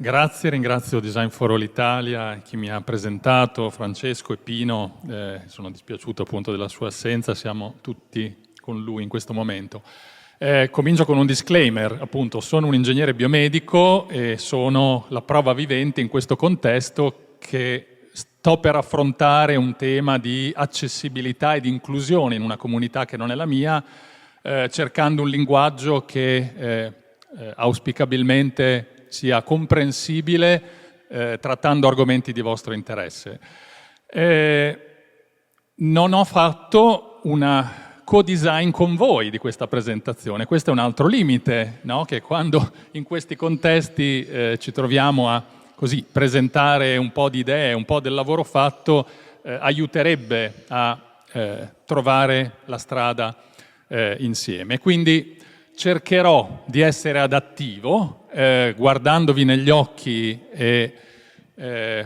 Grazie, ringrazio Design for All Italia, chi mi ha presentato, Francesco e Pino. Sono dispiaciuto appunto della sua assenza, siamo tutti con lui in questo momento. Comincio con un disclaimer, appunto sono un ingegnere biomedico e sono la prova vivente in questo contesto che sto per affrontare un tema di accessibilità e di inclusione in una comunità che non è la mia, cercando un linguaggio che auspicabilmente sia comprensibile, trattando argomenti di vostro interesse. Non ho fatto una co-design con voi di questa presentazione. Questo è un altro limite, no? Che quando in questi contesti ci troviamo a così presentare un po' di idee, un po' del lavoro fatto, aiuterebbe a trovare la strada insieme. Quindi cercherò di essere adattivo, guardandovi negli occhi e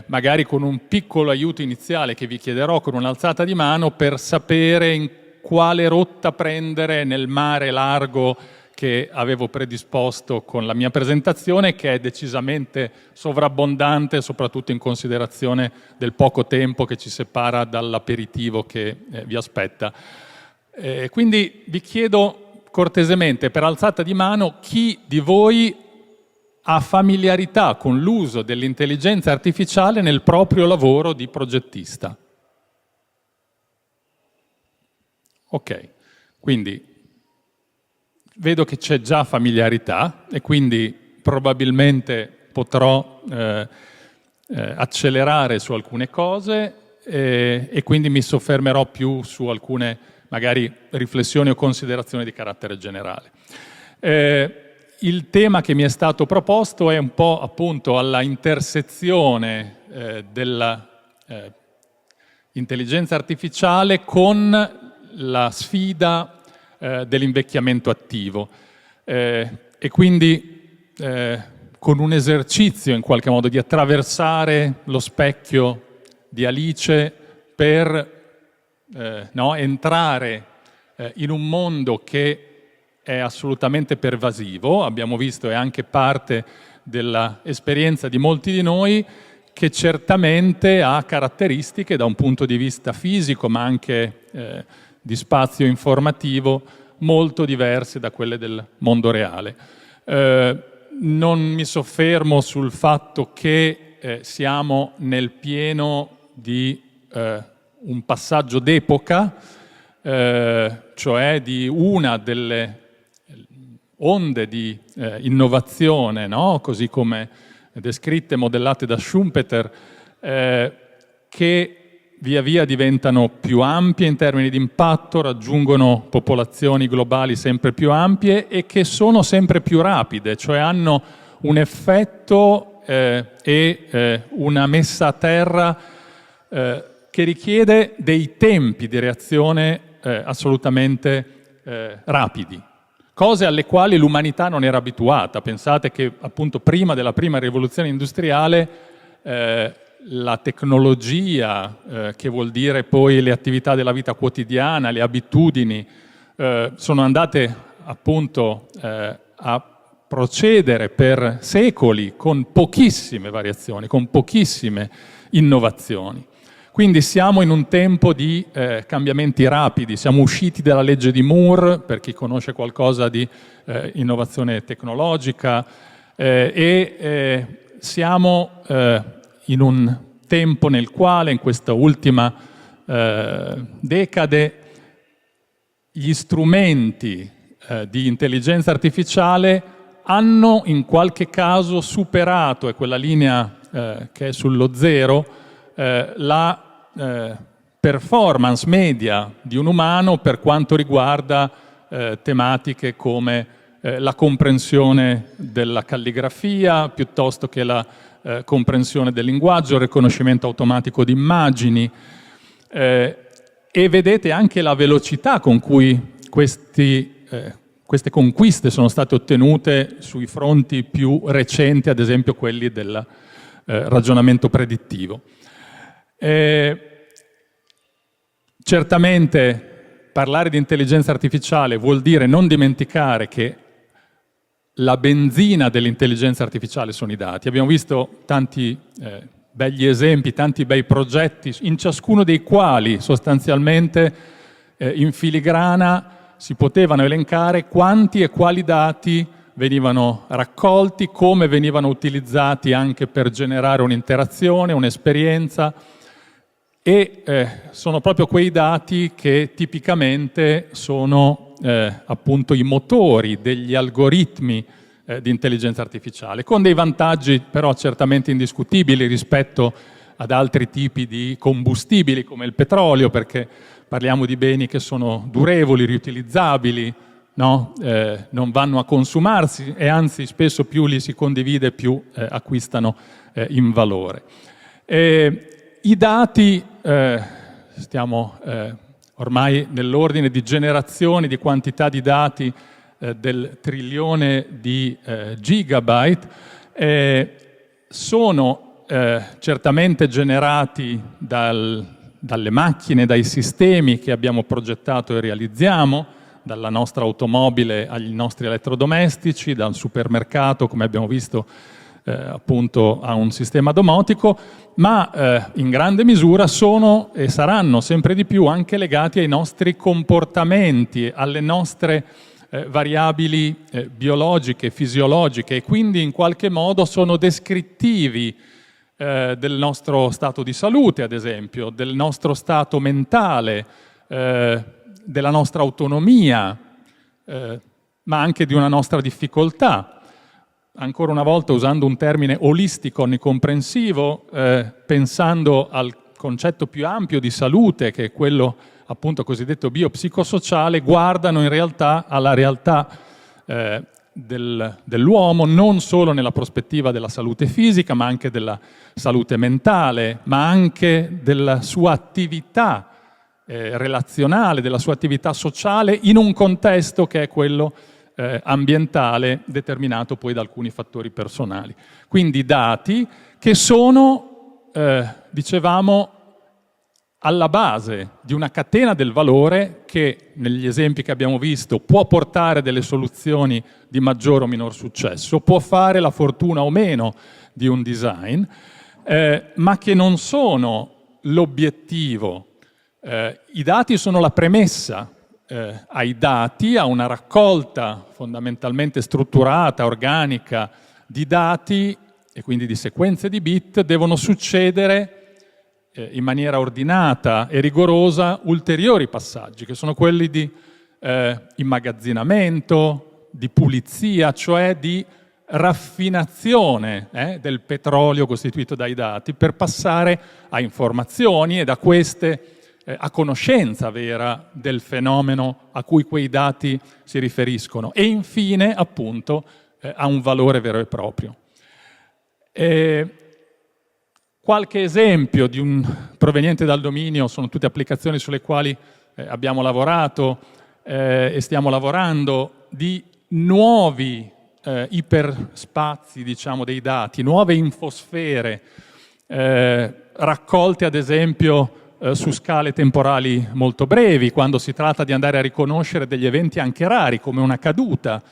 magari con un piccolo aiuto iniziale che vi chiederò con un'alzata di mano per sapere in quale rotta prendere nel mare largo che avevo predisposto con la mia presentazione, che è decisamente sovrabbondante, soprattutto in considerazione del poco tempo che ci separa dall'aperitivo che vi aspetta. Quindi vi chiedo cortesemente, per alzata di mano, chi di voi ha familiarità con l'uso dell'intelligenza artificiale nel proprio lavoro di progettista. Ok, quindi vedo che c'è già familiarità e quindi probabilmente potrò accelerare su alcune cose e quindi mi soffermerò più su alcune magari riflessioni o considerazioni di carattere generale. Il tema che mi è stato proposto è un po' appunto alla intersezione della intelligenza artificiale con la sfida dell'invecchiamento attivo e quindi con un esercizio in qualche modo di attraversare lo specchio di Alice per entrare in un mondo che è assolutamente pervasivo, abbiamo visto è anche parte dell'esperienza di molti di noi, che certamente ha caratteristiche da un punto di vista fisico ma anche di spazio informativo molto diverse da quelle del mondo reale. Non mi soffermo sul fatto che siamo nel pieno di un passaggio d'epoca, cioè di una delle onde di innovazione, no? Così come descritte e modellate da Schumpeter, che via via diventano più ampie in termini di impatto, raggiungono popolazioni globali sempre più ampie e che sono sempre più rapide, cioè hanno un effetto e una messa a terra che richiede dei tempi di reazione assolutamente rapidi, cose alle quali l'umanità non era abituata. Pensate che appunto prima della prima rivoluzione industriale la tecnologia, che vuol dire poi le attività della vita quotidiana, le abitudini, sono andate appunto a procedere per secoli con pochissime variazioni, con pochissime innovazioni. Quindi siamo in un tempo di cambiamenti rapidi, siamo usciti dalla legge di Moore, per chi conosce qualcosa di innovazione tecnologica, e siamo in un tempo nel quale, in questa ultima decade, gli strumenti di intelligenza artificiale hanno in qualche caso superato, è quella linea che è sullo zero, la performance media di un umano per quanto riguarda tematiche come la comprensione della calligrafia, piuttosto che la comprensione del linguaggio, il riconoscimento automatico di immagini, e vedete anche la velocità con cui queste conquiste sono state ottenute sui fronti più recenti, ad esempio quelli del ragionamento predittivo. Certamente parlare di intelligenza artificiale vuol dire non dimenticare che la benzina dell'intelligenza artificiale sono i dati. Abbiamo visto tanti begli esempi, tanti bei progetti, in ciascuno dei quali sostanzialmente in filigrana si potevano elencare quanti e quali dati venivano raccolti, come venivano utilizzati anche per generare un'interazione, un'esperienza, e sono proprio quei dati che tipicamente sono appunto i motori degli algoritmi di intelligenza artificiale, con dei vantaggi però certamente indiscutibili rispetto ad altri tipi di combustibili come il petrolio, perché parliamo di beni che sono durevoli, riutilizzabili, no? Non vanno a consumarsi e anzi spesso più li si condivide più acquistano in valore. I dati, stiamo ormai nell'ordine di generazioni, di quantità di dati del trilione di gigabyte, sono certamente generati dalle macchine, dai sistemi che abbiamo progettato e realizziamo, dalla nostra automobile agli nostri elettrodomestici, dal supermercato, come abbiamo visto, appunto a un sistema domotico, ma in grande misura sono e saranno sempre di più anche legati ai nostri comportamenti, alle nostre variabili biologiche, fisiologiche, e quindi in qualche modo sono descrittivi del nostro stato di salute, ad esempio, del nostro stato mentale, della nostra autonomia, ma anche di una nostra difficoltà. Ancora una volta usando un termine olistico, onnicomprensivo, pensando al concetto più ampio di salute, che è quello appunto cosiddetto biopsicosociale, guardano in realtà alla realtà dell'uomo non solo nella prospettiva della salute fisica, ma anche della salute mentale, ma anche della sua attività relazionale, della sua attività sociale in un contesto che è quello ambientale, determinato poi da alcuni fattori personali. Quindi dati che sono, dicevamo, alla base di una catena del valore che, negli esempi che abbiamo visto, può portare delle soluzioni di maggior o minor successo, può fare la fortuna o meno di un design, ma che non sono l'obiettivo. I dati sono la premessa. Ai dati, a una raccolta fondamentalmente strutturata, organica di dati e quindi di sequenze di bit, devono succedere in maniera ordinata e rigorosa ulteriori passaggi, che sono quelli di immagazzinamento, di pulizia, cioè di raffinazione del petrolio costituito dai dati, per passare a informazioni e da queste a conoscenza vera del fenomeno a cui quei dati si riferiscono, e infine appunto a un valore vero e proprio. Qualche esempio proveniente dal dominio, sono tutte applicazioni sulle quali abbiamo lavorato e stiamo lavorando, di nuovi iperspazi, diciamo, dei dati, nuove infosfere, raccolte ad esempio su scale temporali molto brevi, quando si tratta di andare a riconoscere degli eventi anche rari, come una caduta.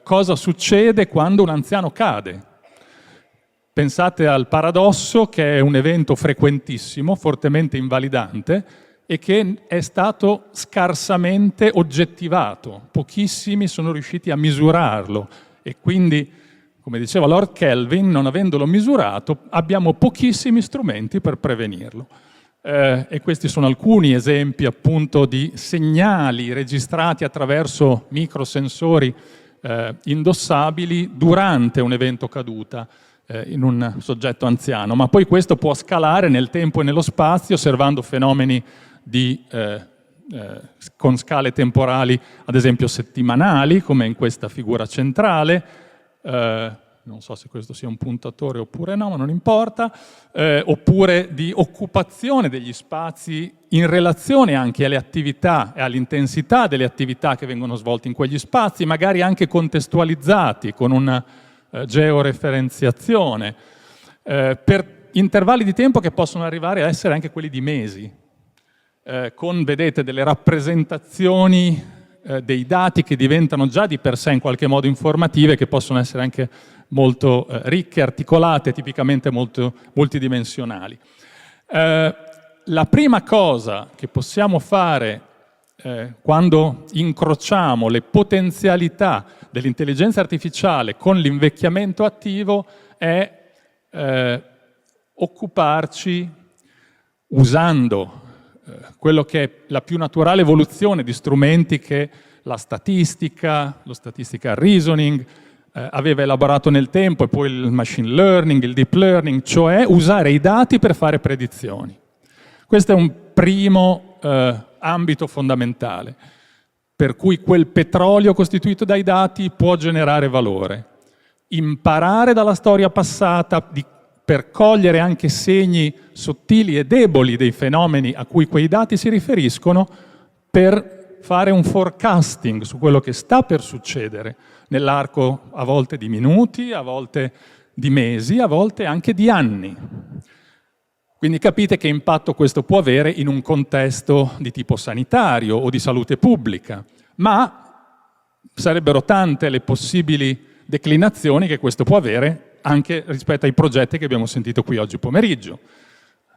Cosa succede quando un anziano cade? Pensate al paradosso, che è un evento frequentissimo, fortemente invalidante, e che è stato scarsamente oggettivato. Pochissimi sono riusciti a misurarlo, e quindi, come diceva Lord Kelvin, non avendolo misurato, abbiamo pochissimi strumenti per prevenirlo. E questi sono alcuni esempi appunto di segnali registrati attraverso microsensori indossabili durante un evento caduta in un soggetto anziano, ma poi questo può scalare nel tempo e nello spazio, osservando fenomeni con scale temporali ad esempio settimanali, come in questa figura centrale. Non so se questo sia un puntatore oppure no, ma non importa, oppure di occupazione degli spazi in relazione anche alle attività e all'intensità delle attività che vengono svolte in quegli spazi, magari anche contestualizzati con una georeferenziazione, per intervalli di tempo che possono arrivare a essere anche quelli di mesi, con, vedete, delle rappresentazioni dei dati che diventano già di per sé in qualche modo informative, che possono essere anche molto ricche, articolate, tipicamente molto multidimensionali. La prima cosa che possiamo fare quando incrociamo le potenzialità dell'intelligenza artificiale con l'invecchiamento attivo è occuparci, usando quello che è la più naturale evoluzione di strumenti che la statistica, lo statistical reasoning aveva elaborato nel tempo, e poi il machine learning, il deep learning, cioè usare i dati per fare predizioni. Questo è un primo ambito fondamentale, per cui quel petrolio costituito dai dati può generare valore. Imparare dalla storia passata per cogliere anche segni sottili e deboli dei fenomeni a cui quei dati si riferiscono, per fare un forecasting su quello che sta per succedere nell'arco a volte di minuti, a volte di mesi, a volte anche di anni. Quindi capite che impatto questo può avere in un contesto di tipo sanitario o di salute pubblica, ma sarebbero tante le possibili declinazioni che questo può avere anche rispetto ai progetti che abbiamo sentito qui oggi pomeriggio.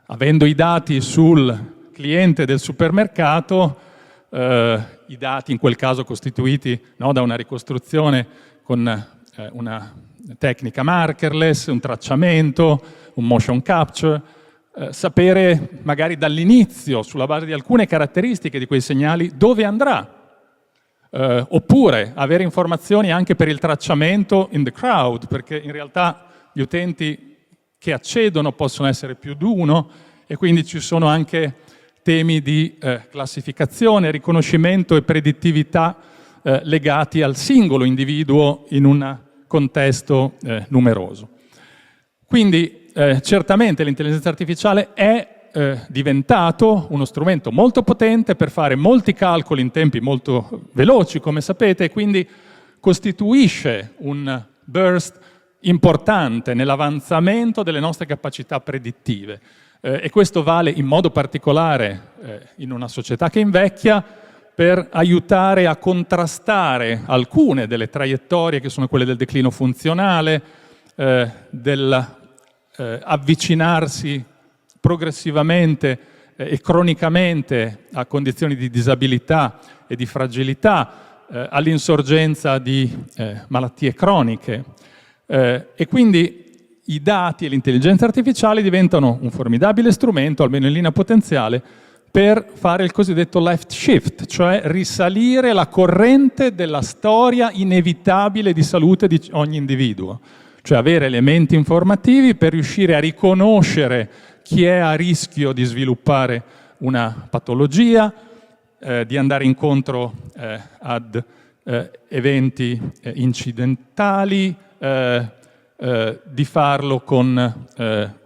Avendo i dati sul cliente del supermercato, i dati in quel caso costituiti da una ricostruzione con una tecnica markerless, un tracciamento, un motion capture, sapere magari dall'inizio, sulla base di alcune caratteristiche di quei segnali, dove andrà. Oppure avere informazioni anche per il tracciamento in the crowd, perché in realtà gli utenti che accedono possono essere più di uno, e quindi ci sono anche temi di classificazione, riconoscimento e predittività legati al singolo individuo in un contesto numeroso. Quindi certamente l'intelligenza artificiale è diventato uno strumento molto potente per fare molti calcoli in tempi molto veloci, come sapete, e quindi costituisce un burst importante nell'avanzamento delle nostre capacità predittive. E questo vale in modo particolare in una società che invecchia, per aiutare a contrastare alcune delle traiettorie che sono quelle del declino funzionale, dell'avvicinarsi progressivamente e cronicamente a condizioni di disabilità e di fragilità, all'insorgenza di malattie croniche. E quindi i dati e l'intelligenza artificiale diventano un formidabile strumento, almeno in linea potenziale, per fare il cosiddetto left shift, cioè risalire la corrente della storia inevitabile di salute di ogni individuo. Cioè avere elementi informativi per riuscire a riconoscere chi è a rischio di sviluppare una patologia, di andare incontro ad eventi incidentali, di farlo con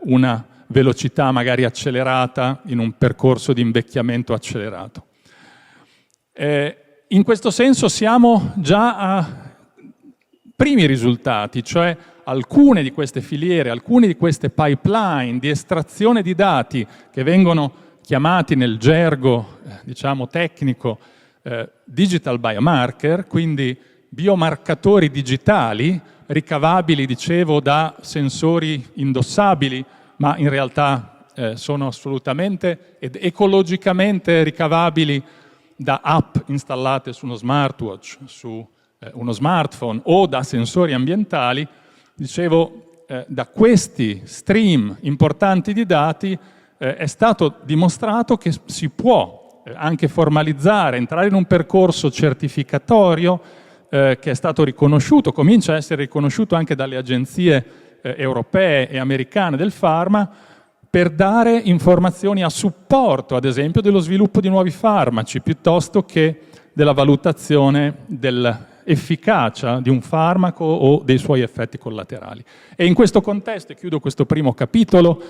una velocità magari accelerata in un percorso di invecchiamento accelerato. In questo senso siamo già a primi risultati, cioè alcune di queste filiere, alcune di queste pipeline di estrazione di dati che vengono chiamati nel gergo, diciamo, tecnico, digital biomarker, quindi biomarcatori digitali, ricavabili, dicevo, da sensori indossabili, ma in realtà sono assolutamente ed ecologicamente ricavabili da app installate su uno smartwatch, su uno smartphone o da sensori ambientali. Dicevo, da questi stream importanti di dati è stato dimostrato che si può anche formalizzare, entrare in un percorso certificatorio che è stato riconosciuto, comincia a essere riconosciuto anche dalle agenzie europee e americane del farma, per dare informazioni a supporto, ad esempio, dello sviluppo di nuovi farmaci, piuttosto che della valutazione dell'efficacia di un farmaco o dei suoi effetti collaterali. E in questo contesto, e chiudo questo primo capitolo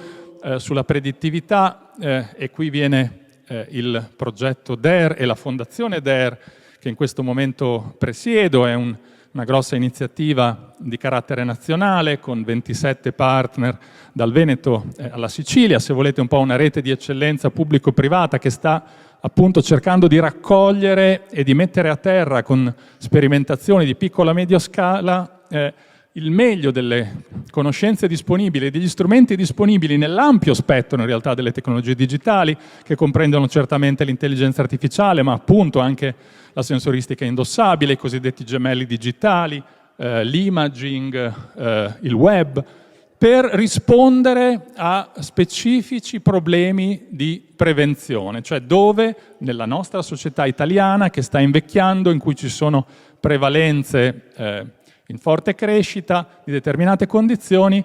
sulla predittività, e qui viene il progetto DARE e la fondazione DARE, che in questo momento presiedo, è una grossa iniziativa di carattere nazionale con 27 partner dal Veneto alla Sicilia, se volete un po' una rete di eccellenza pubblico-privata che sta appunto cercando di raccogliere e di mettere a terra con sperimentazioni di piccola e media scala il meglio delle conoscenze disponibili e degli strumenti disponibili nell'ampio spettro in realtà delle tecnologie digitali, che comprendono certamente l'intelligenza artificiale, ma appunto anche la sensoristica indossabile, i cosiddetti gemelli digitali, l'imaging, il web, per rispondere a specifici problemi di prevenzione, cioè dove nella nostra società italiana che sta invecchiando, in cui ci sono prevalenze in forte crescita di determinate condizioni,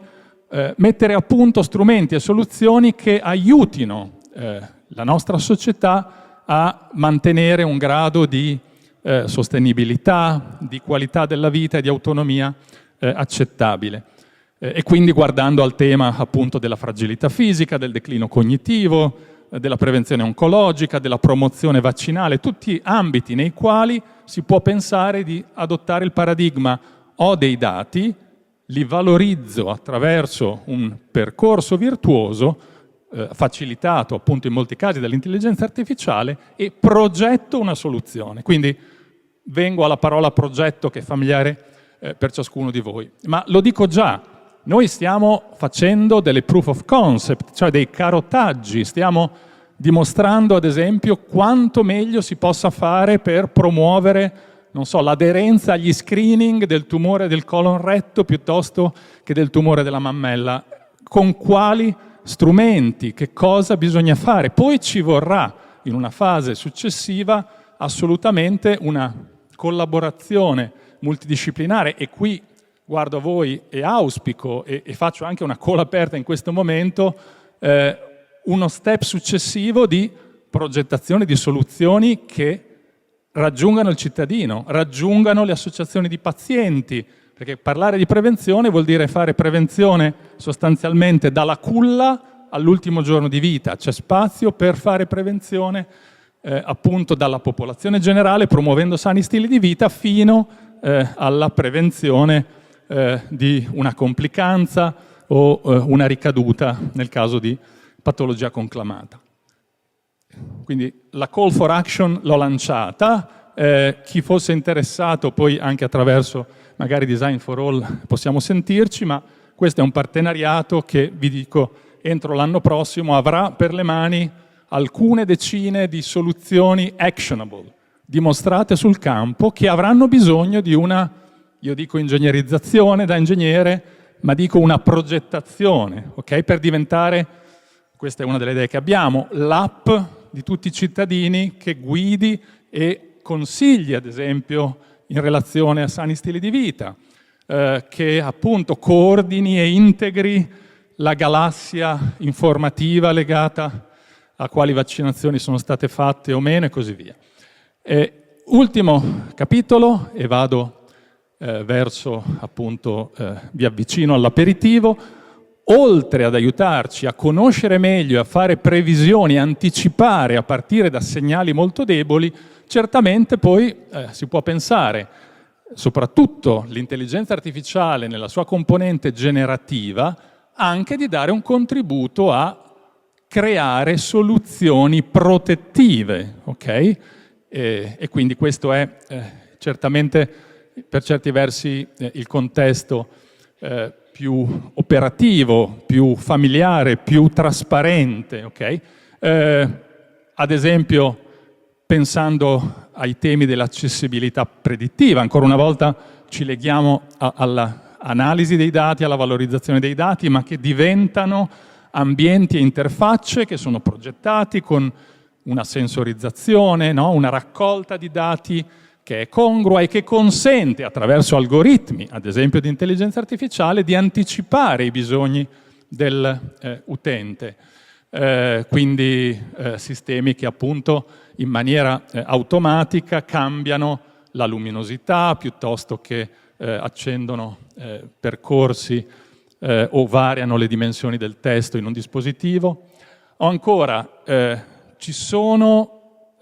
mettere a punto strumenti e soluzioni che aiutino la nostra società a mantenere un grado di sostenibilità, di qualità della vita e di autonomia accettabile. E quindi guardando al tema appunto della fragilità fisica, del declino cognitivo, della prevenzione oncologica, della promozione vaccinale, tutti ambiti nei quali si può pensare di adottare il paradigma: ho dei dati, li valorizzo attraverso un percorso virtuoso, facilitato appunto in molti casi dall'intelligenza artificiale, e progetto una soluzione. Quindi vengo alla parola progetto, che è familiare per ciascuno di voi. Ma lo dico già, noi stiamo facendo delle proof of concept, cioè dei carotaggi, stiamo dimostrando ad esempio quanto meglio si possa fare per promuovere, non so, l'aderenza agli screening del tumore del colon retto piuttosto che del tumore della mammella. Con quali strumenti, che cosa bisogna fare? Poi ci vorrà, in una fase successiva, assolutamente una collaborazione multidisciplinare, e qui guardo a voi e auspico e faccio anche una call aperta in questo momento, uno step successivo di progettazione di soluzioni che raggiungano il cittadino, raggiungano le associazioni di pazienti, perché parlare di prevenzione vuol dire fare prevenzione sostanzialmente dalla culla all'ultimo giorno di vita. C'è spazio per fare prevenzione appunto dalla popolazione generale, promuovendo sani stili di vita, fino alla prevenzione di una complicanza o una ricaduta nel caso di patologia conclamata. Quindi la call for action l'ho lanciata, chi fosse interessato poi anche attraverso magari Design for All possiamo sentirci, ma questo è un partenariato che, vi dico, entro l'anno prossimo avrà per le mani alcune decine di soluzioni actionable, dimostrate sul campo, che avranno bisogno di una, io dico ingegnerizzazione da ingegnere, ma dico una progettazione, ok? Per diventare, questa è una delle idee che abbiamo, l'app di tutti i cittadini che guidi e consigli, ad esempio, in relazione a sani stili di vita, che appunto coordini e integri la galassia informativa legata a quali vaccinazioni sono state fatte o meno e così via. Ultimo capitolo, e vado verso, appunto, vi avvicino all'aperitivo. Oltre ad aiutarci a conoscere meglio e a fare previsioni, anticipare a partire da segnali molto deboli, certamente poi si può pensare, soprattutto l'intelligenza artificiale nella sua componente generativa, anche di dare un contributo a creare soluzioni protettive, ok? E quindi questo è certamente per certi versi il contesto più operativo, più familiare, più trasparente, ok? Ad esempio, pensando ai temi dell'accessibilità predittiva, ancora una volta ci leghiamo all'analisi dei dati, alla valorizzazione dei dati, ma che diventano ambienti e interfacce che sono progettati con una sensorizzazione, no? Una raccolta di dati che è congrua e che consente, attraverso algoritmi, ad esempio di intelligenza artificiale, di anticipare i bisogni dell'utente. Quindi sistemi che appunto in maniera automatica cambiano la luminosità piuttosto che accendono percorsi o variano le dimensioni del testo in un dispositivo. O ancora, ci sono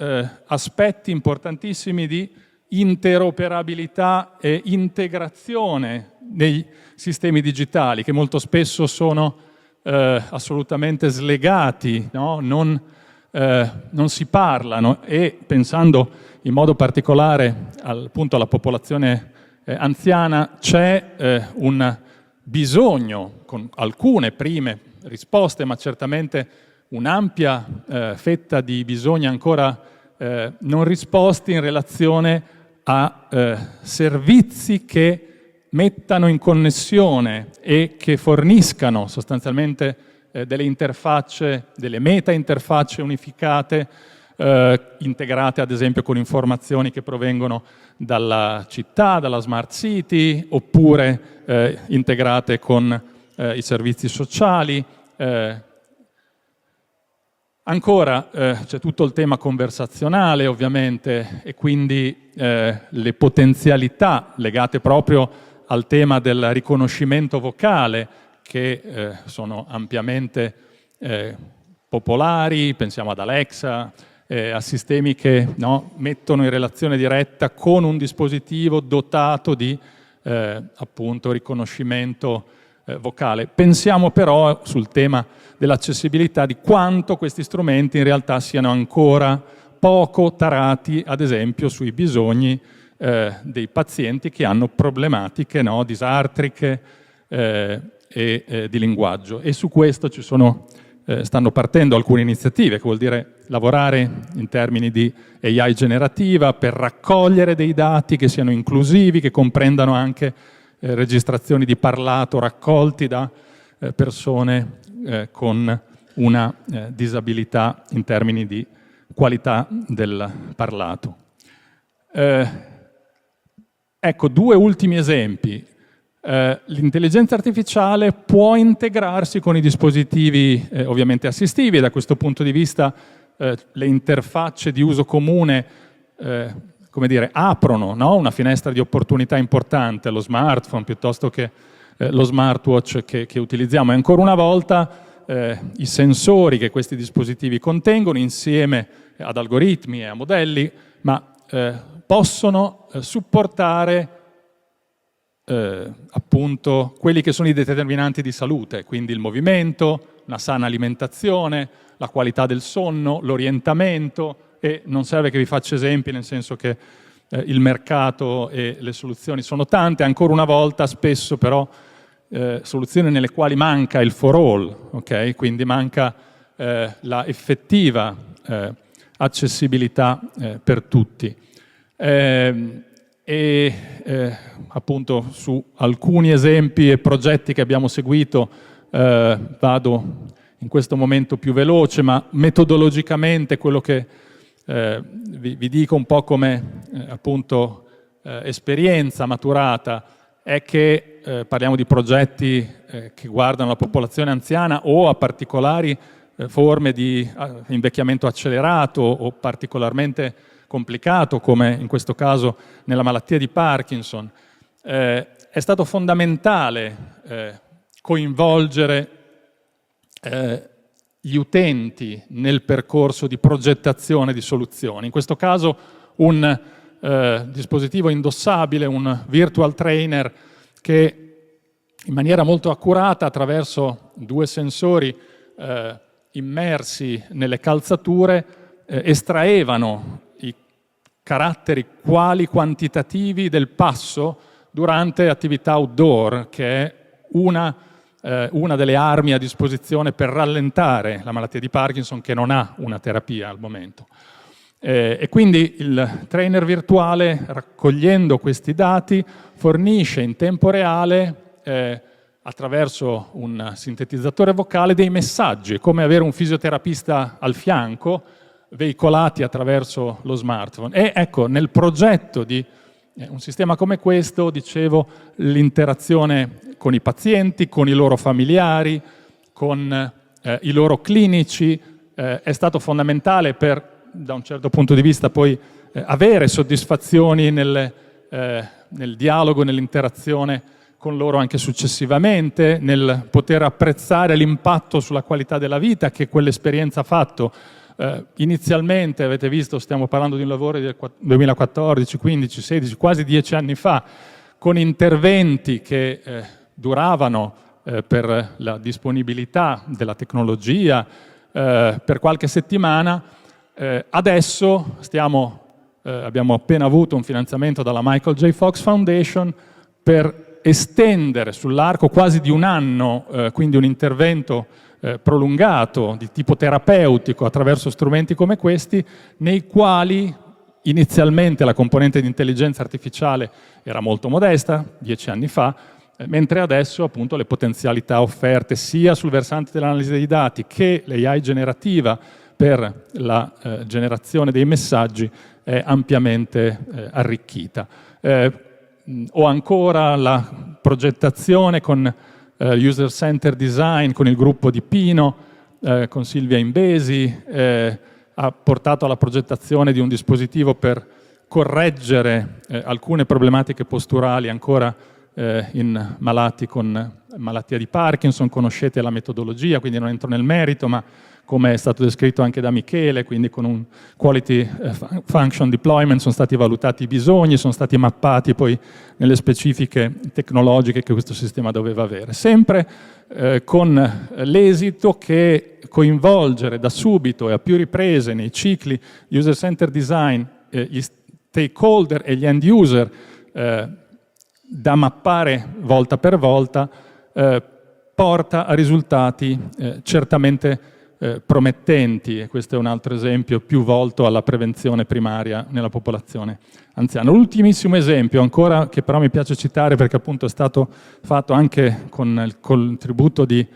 aspetti importantissimi di interoperabilità e integrazione dei sistemi digitali, che molto spesso sono assolutamente slegati, no? Non non si parlano, e pensando in modo particolare appunto alla popolazione anziana, c'è un bisogno, con alcune prime risposte, ma certamente un'ampia fetta di bisogni ancora non risposti in relazione a servizi che mettano in connessione e che forniscano sostanzialmente delle interfacce, delle meta-interfacce unificate, integrate ad esempio con informazioni che provengono dalla città, dalla smart city, oppure integrate con i servizi sociali. Ancora c'è tutto il tema conversazionale ovviamente, e quindi le potenzialità legate proprio al tema del riconoscimento vocale, che sono ampiamente popolari. Pensiamo ad Alexa, a sistemi che mettono in relazione diretta con un dispositivo dotato di appunto riconoscimento vocale. Pensiamo però sul tema dell'accessibilità di quanto questi strumenti in realtà siano ancora poco tarati, ad esempio, sui bisogni dei pazienti che hanno problematiche disartriche e di linguaggio. E su questo stanno partendo alcune iniziative, che vuol dire lavorare in termini di AI generativa per raccogliere dei dati che siano inclusivi, che comprendano anche registrazioni di parlato raccolti da persone con una disabilità in termini di qualità del parlato. Ecco, due ultimi esempi. L'intelligenza artificiale può integrarsi con i dispositivi ovviamente assistivi, e da questo punto di vista le interfacce di uso comune come dire, aprono una finestra di opportunità importante, lo smartphone piuttosto che lo smartwatch che utilizziamo. E ancora una volta i sensori che questi dispositivi contengono, insieme ad algoritmi e a modelli, possono supportare appunto quelli che sono i determinanti di salute, quindi il movimento, una sana alimentazione, la qualità del sonno, l'orientamento. E non serve che vi faccia esempi, nel senso che il mercato e le soluzioni sono tante. Ancora una volta, spesso però soluzioni nelle quali manca il for all, okay? Quindi manca la effettiva accessibilità per tutti. Appunto su alcuni esempi e progetti che abbiamo seguito vado in questo momento più veloce, ma metodologicamente quello che vi dico un po' come appunto esperienza maturata è che parliamo di progetti che guardano la popolazione anziana o a particolari forme di invecchiamento accelerato o particolarmente complicato, come in questo caso nella malattia di Parkinson. È stato fondamentale coinvolgere gli utenti nel percorso di progettazione di soluzioni. In questo caso un dispositivo indossabile, un virtual trainer, che in maniera molto accurata, attraverso due sensori immersi nelle calzature, estraevano i caratteri quali quantitativi del passo durante attività outdoor, che è una delle armi a disposizione per rallentare la malattia di Parkinson, che non ha una terapia al momento. E quindi il trainer virtuale, raccogliendo questi dati, fornisce in tempo reale, attraverso un sintetizzatore vocale, dei messaggi, come avere un fisioterapista al fianco, veicolati attraverso lo smartphone. E ecco, nel progetto di un sistema come questo, dicevo, l'interazione con i pazienti, con i loro familiari, con i loro clinici è stato fondamentale per, da un certo punto di vista, poi avere soddisfazioni nel dialogo, nell'interazione con loro anche successivamente, nel poter apprezzare l'impatto sulla qualità della vita che quell'esperienza ha fatto. Inizialmente, avete visto, stiamo parlando di un lavoro del 2014, 15, 16, quasi 10 anni fa, con interventi che duravano per la disponibilità della tecnologia per qualche settimana. Adesso abbiamo appena avuto un finanziamento dalla Michael J. Fox Foundation per estendere sull'arco quasi di un anno, quindi un intervento prolungato di tipo terapeutico attraverso strumenti come questi, nei quali inizialmente la componente di intelligenza artificiale era molto modesta, 10 anni fa, mentre adesso appunto le potenzialità offerte sia sul versante dell'analisi dei dati che l'AI generativa per la generazione dei messaggi è ampiamente arricchita. O ancora la progettazione con User Center Design, con il gruppo di Pino, con Silvia Imbesi, ha portato alla progettazione di un dispositivo per correggere alcune problematiche posturali ancora in malati con malattia di Parkinson. Conoscete la metodologia, quindi non entro nel merito, ma come è stato descritto anche da Michele, quindi con un Quality Function Deployment sono stati valutati i bisogni, sono stati mappati poi nelle specifiche tecnologiche che questo sistema doveva avere. Sempre con l'esito che coinvolgere da subito e a più riprese nei cicli User Center Design gli stakeholder e gli end user da mappare volta per volta porta a risultati certamente promettenti, e questo è un altro esempio più volto alla prevenzione primaria nella popolazione anziana. L'ultimissimo esempio ancora, che però mi piace citare perché appunto è stato fatto anche con il contributo di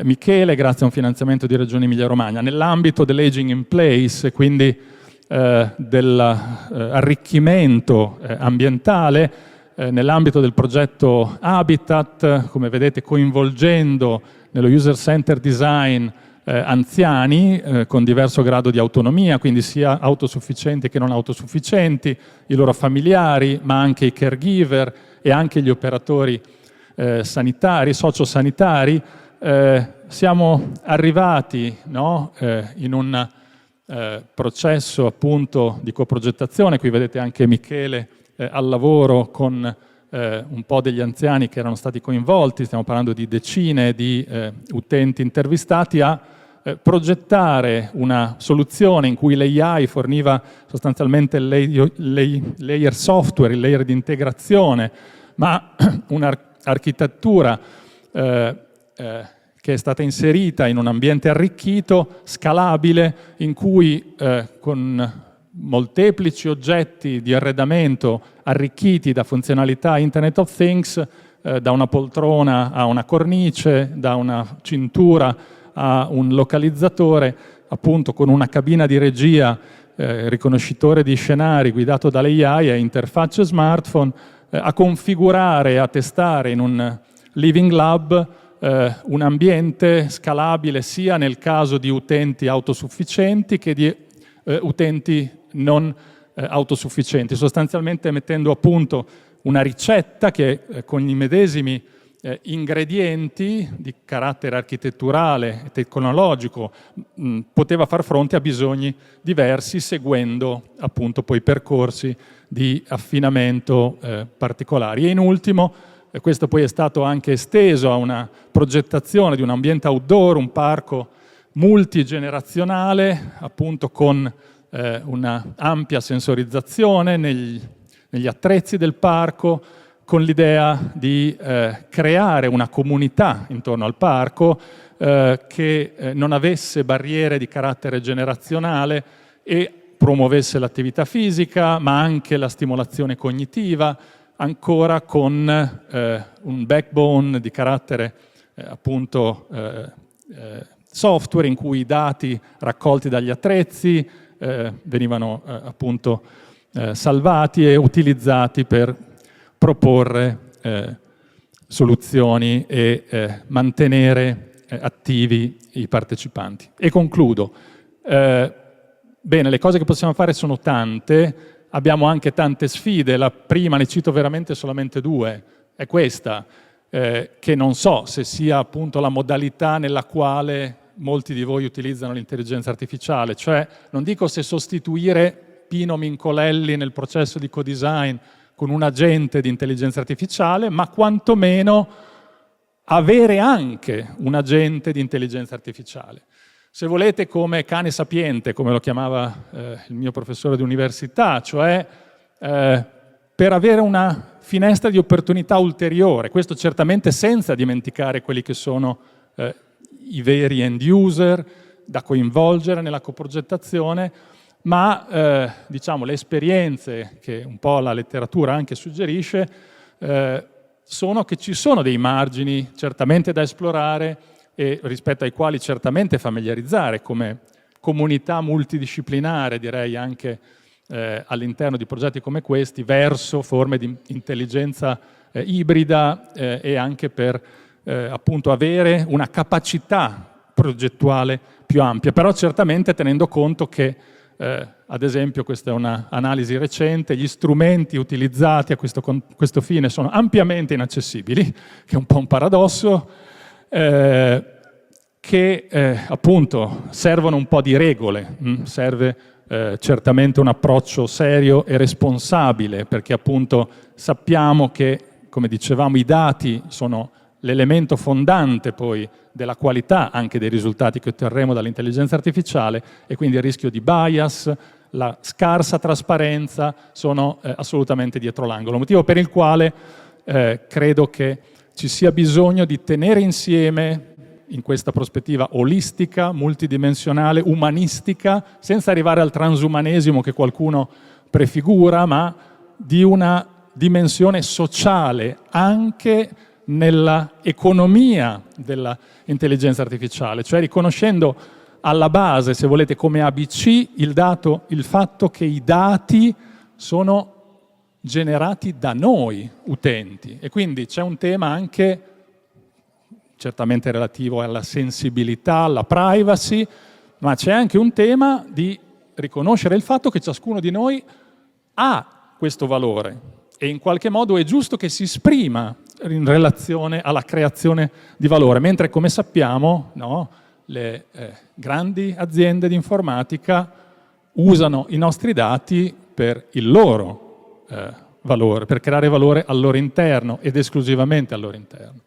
Michele grazie a un finanziamento di Regione Emilia-Romagna, nell'ambito dell'aging in place, quindi dell'arricchimento ambientale, nell'ambito del progetto Habitat, come vedete coinvolgendo nello user center design anziani con diverso grado di autonomia, quindi sia autosufficienti che non autosufficienti, i loro familiari, ma anche i caregiver e anche gli operatori sanitari, sociosanitari. Siamo arrivati in un processo appunto di coprogettazione. Qui vedete anche Michele al lavoro con un po' degli anziani che erano stati coinvolti, stiamo parlando di decine di utenti intervistati, a progettare una soluzione in cui l'AI forniva sostanzialmente il layer software, il layer di integrazione, ma un'architettura che è stata inserita in un ambiente arricchito, scalabile, in cui con molteplici oggetti di arredamento arricchiti da funzionalità Internet of Things, da una poltrona a una cornice, da una cintura a un localizzatore, appunto con una cabina di regia, riconoscitore di scenari guidato dall'AI e interfacce smartphone, a configurare e a testare in un living lab un ambiente scalabile sia nel caso di utenti autosufficienti che di utenti non autosufficienti, sostanzialmente mettendo a punto una ricetta che con i medesimi ingredienti di carattere architetturale e tecnologico poteva far fronte a bisogni diversi, seguendo appunto poi percorsi di affinamento particolari. E in ultimo, questo poi è stato anche esteso a una progettazione di un ambiente outdoor, un parco multigenerazionale, appunto con una ampia sensorizzazione negli attrezzi del parco, con l'idea di creare una comunità intorno al parco che non avesse barriere di carattere generazionale e promuovesse l'attività fisica, ma anche la stimolazione cognitiva, ancora con un backbone di carattere appunto software, in cui i dati raccolti dagli attrezzi venivano appunto salvati e utilizzati per proporre soluzioni e mantenere attivi i partecipanti. E concludo. Bene, le cose che possiamo fare sono tante, abbiamo anche tante sfide. La prima, ne cito veramente solamente due, è questa, che non so se sia appunto la modalità nella quale molti di voi utilizzano l'intelligenza artificiale, cioè non dico se sostituire Pino Mincolelli nel processo di co-design con un agente di intelligenza artificiale, ma quantomeno avere anche un agente di intelligenza artificiale. se volete, come cane sapiente, come lo chiamava il mio professore di università, cioè per avere una finestra di opportunità ulteriore, questo certamente senza dimenticare quelli che sono i veri end user da coinvolgere nella coprogettazione, ma diciamo le esperienze che un po' la letteratura anche suggerisce sono che ci sono dei margini certamente da esplorare e rispetto ai quali certamente familiarizzare come comunità multidisciplinare, direi anche all'interno di progetti come questi, verso forme di intelligenza ibrida e anche per appunto avere una capacità progettuale più ampia, però certamente tenendo conto che ad esempio, questa è un'analisi recente, gli strumenti utilizzati a questo fine sono ampiamente inaccessibili, che è un po' un paradosso, che appunto servono un po' di regole, serve certamente un approccio serio e responsabile, perché appunto sappiamo che, come dicevamo, i dati sono l'elemento fondante poi della qualità anche dei risultati che otterremo dall'intelligenza artificiale, e quindi il rischio di bias, la scarsa trasparenza sono assolutamente dietro l'angolo, motivo per il quale credo che ci sia bisogno di tenere insieme in questa prospettiva olistica, multidimensionale, umanistica, senza arrivare al transumanesimo che qualcuno prefigura, ma di una dimensione sociale anche nella economia dell'intelligenza artificiale, cioè riconoscendo alla base, se volete, come ABC il fatto che i dati sono generati da noi utenti, e quindi c'è un tema anche certamente relativo alla sensibilità, alla privacy, ma c'è anche un tema di riconoscere il fatto che ciascuno di noi ha questo valore e in qualche modo è giusto che si esprima in relazione alla creazione di valore, mentre come sappiamo, no, le grandi aziende di informatica usano i nostri dati per il loro valore, per creare valore al loro interno ed esclusivamente al loro interno.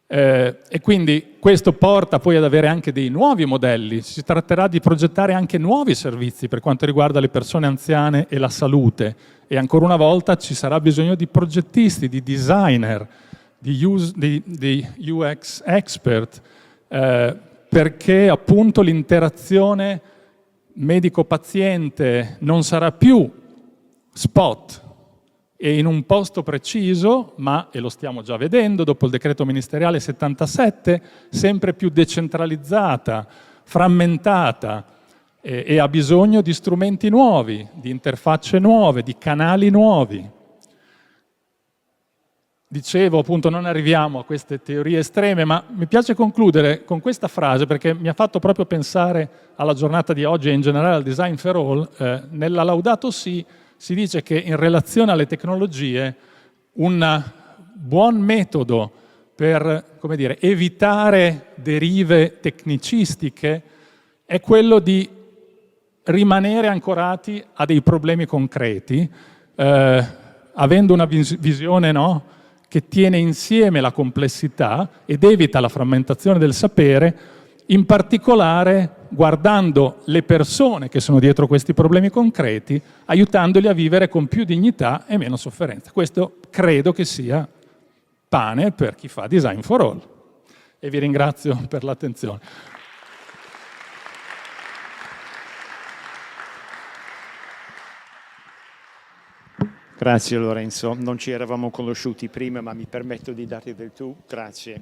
E quindi questo porta poi ad avere anche dei nuovi modelli. Si tratterà di progettare anche nuovi servizi per quanto riguarda le persone anziane e la salute, e ancora una volta ci sarà bisogno di progettisti, di designer, di UX expert, perché appunto l'interazione medico-paziente non sarà più spot e in un posto preciso, ma, e lo stiamo già vedendo dopo il decreto ministeriale 77, sempre più decentralizzata, frammentata, e ha bisogno di strumenti nuovi, di interfacce nuove, di canali nuovi. Dicevo appunto, non arriviamo a queste teorie estreme, ma mi piace concludere con questa frase perché mi ha fatto proprio pensare alla giornata di oggi e in generale al Design for All. Nella Laudato Si si dice che in relazione alle tecnologie un buon metodo per, come dire, evitare derive tecnicistiche è quello di rimanere ancorati a dei problemi concreti, avendo una visione, no, che tiene insieme la complessità ed evita la frammentazione del sapere, in particolare guardando le persone che sono dietro questi problemi concreti, aiutandoli a vivere con più dignità e meno sofferenza. Questo credo che sia pane per chi fa Design for All. E vi ringrazio per l'attenzione. Grazie Lorenzo, non ci eravamo conosciuti prima, ma mi permetto di darti del tu, grazie.